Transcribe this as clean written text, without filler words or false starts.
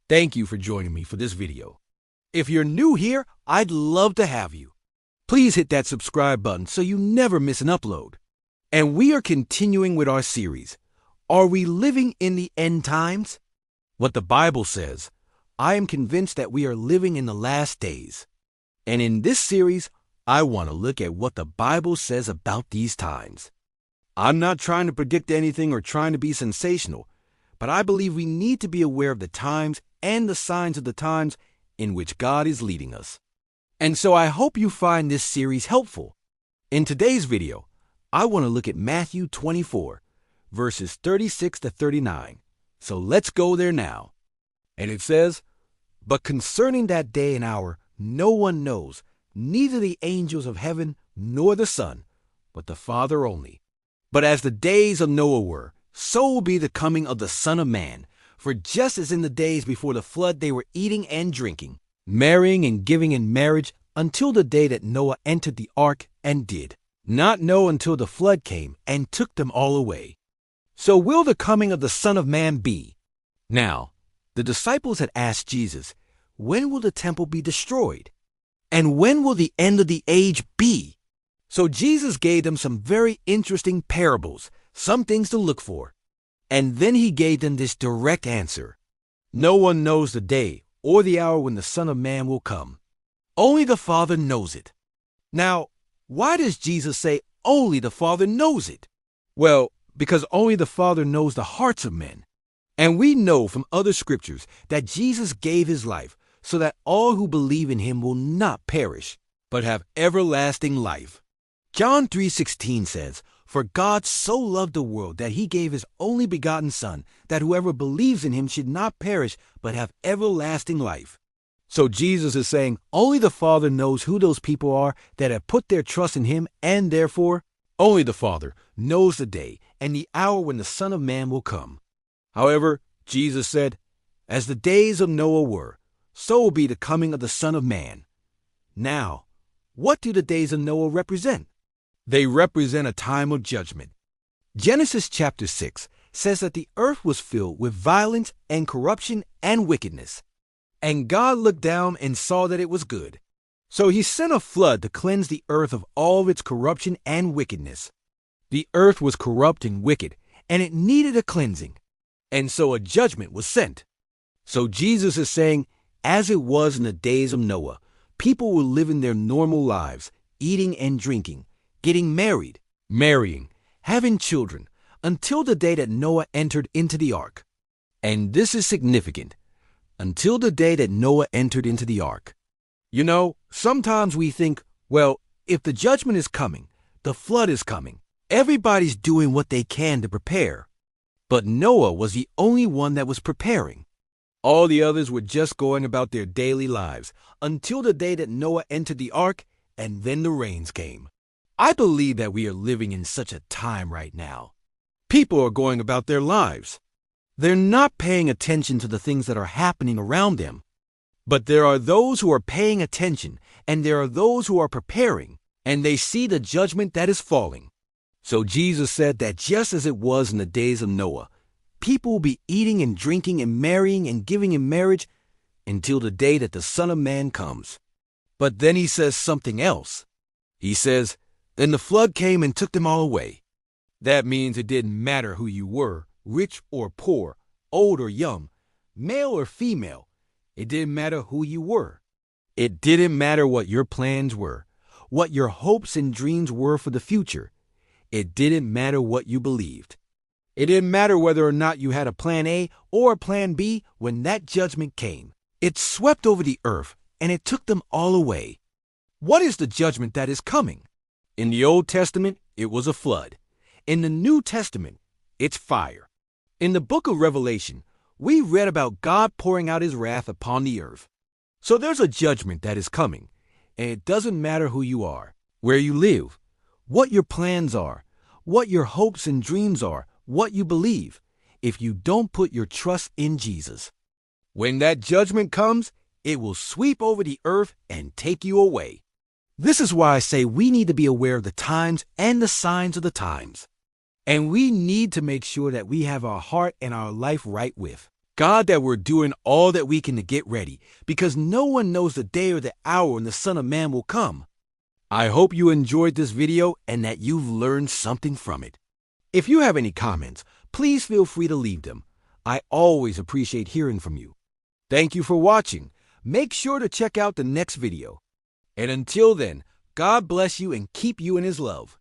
Thank you for joining me for this video. If you're new here, I'd love to have you. Please hit that subscribe button so you never miss an upload. And we are continuing with our series, Are We Living in the End Times? What the Bible says, I am convinced that we are living in the last days. And in this series, I want to look at what the Bible says about these times. I'm not trying to predict anything or trying to be sensational, but I believe we need to be aware of the times and the signs of the times in which God is leading us. And so I hope you find this series helpful. In today's video, I want to look at Matthew 24, verses 36 to 39. So let's go there now. And it says, But concerning that day and hour, no one knows, neither the angels of heaven nor the Son, but the Father only. But as the days of Noah were, so will be the coming of the Son of Man. For just as in the days before the flood they were eating and drinking, marrying and giving in marriage, until the day that Noah entered the ark and did not know until the flood came and took them all away. So will the coming of the Son of Man be. Now, the disciples had asked Jesus, When will the temple be destroyed? And when will the end of the age be? So Jesus gave them some very interesting parables, some things to look for. And then he gave them this direct answer. No one knows the day or the hour when the Son of Man will come. Only the Father knows it. Now, why does Jesus say only the Father knows it? Well, because only the Father knows the hearts of men. And we know from other scriptures that Jesus gave his life so that all who believe in him will not perish, but have everlasting life. John 3:16 says, For God so loved the world that he gave his only begotten Son, that whoever believes in him should not perish, but have everlasting life. So Jesus is saying only the Father knows who those people are that have put their trust in him, and therefore, only the Father knows the day and the hour when the Son of Man will come. However, Jesus said, As the days of Noah were, so will be the coming of the Son of Man. Now, what do the days of Noah represent? They represent a time of judgment. Genesis chapter 6 says that the earth was filled with violence and corruption and wickedness. And God looked down and saw that it was good. So he sent a flood to cleanse the earth of all of its corruption and wickedness. The earth was corrupt and wicked, and it needed a cleansing. And so a judgment was sent. So Jesus is saying, as it was in the days of Noah, people were living their normal lives, eating and drinking, getting married, marrying, having children, until the day that Noah entered into the ark. And this is significant. Until the day that Noah entered into the ark. You know, sometimes we think, well, if the judgment is coming, the flood is coming, everybody's doing what they can to prepare. But Noah was the only one that was preparing. All the others were just going about their daily lives until the day that Noah entered the ark, and then the rains came. I believe that we are living in such a time right now. People are going about their lives. They're not paying attention to the things that are happening around them. But there are those who are paying attention, and there are those who are preparing, and they see the judgment that is falling. So Jesus said that just as it was in the days of Noah, people will be eating and drinking and marrying and giving in marriage until the day that the Son of Man comes. But then he says something else. He says, Then the flood came and took them all away. That means it didn't matter who you were, rich or poor, old or young, male or female. It didn't matter who you were. It didn't matter what your plans were, what your hopes and dreams were for the future. It didn't matter what you believed. It didn't matter whether or not you had a plan A or a plan B when that judgment came. It swept over the earth and it took them all away. What is the judgment that is coming? In the Old Testament, it was a flood. In the New Testament, it's fire. In the book of Revelation, we read about God pouring out his wrath upon the earth. So there's a judgment that is coming, and it doesn't matter who you are, where you live, what your plans are, what your hopes and dreams are, what you believe, if you don't put your trust in Jesus. When that judgment comes, it will sweep over the earth and take you away. This is why I say we need to be aware of the times and the signs of the times. And we need to make sure that we have our heart and our life right with God, that we're doing all that we can to get ready, because no one knows the day or the hour when the Son of Man will come. I hope you enjoyed this video and that you've learned something from it. If you have any comments, please feel free to leave them. I always appreciate hearing from you. Thank you for watching. Make sure to check out the next video. And until then, God bless you and keep you in His love.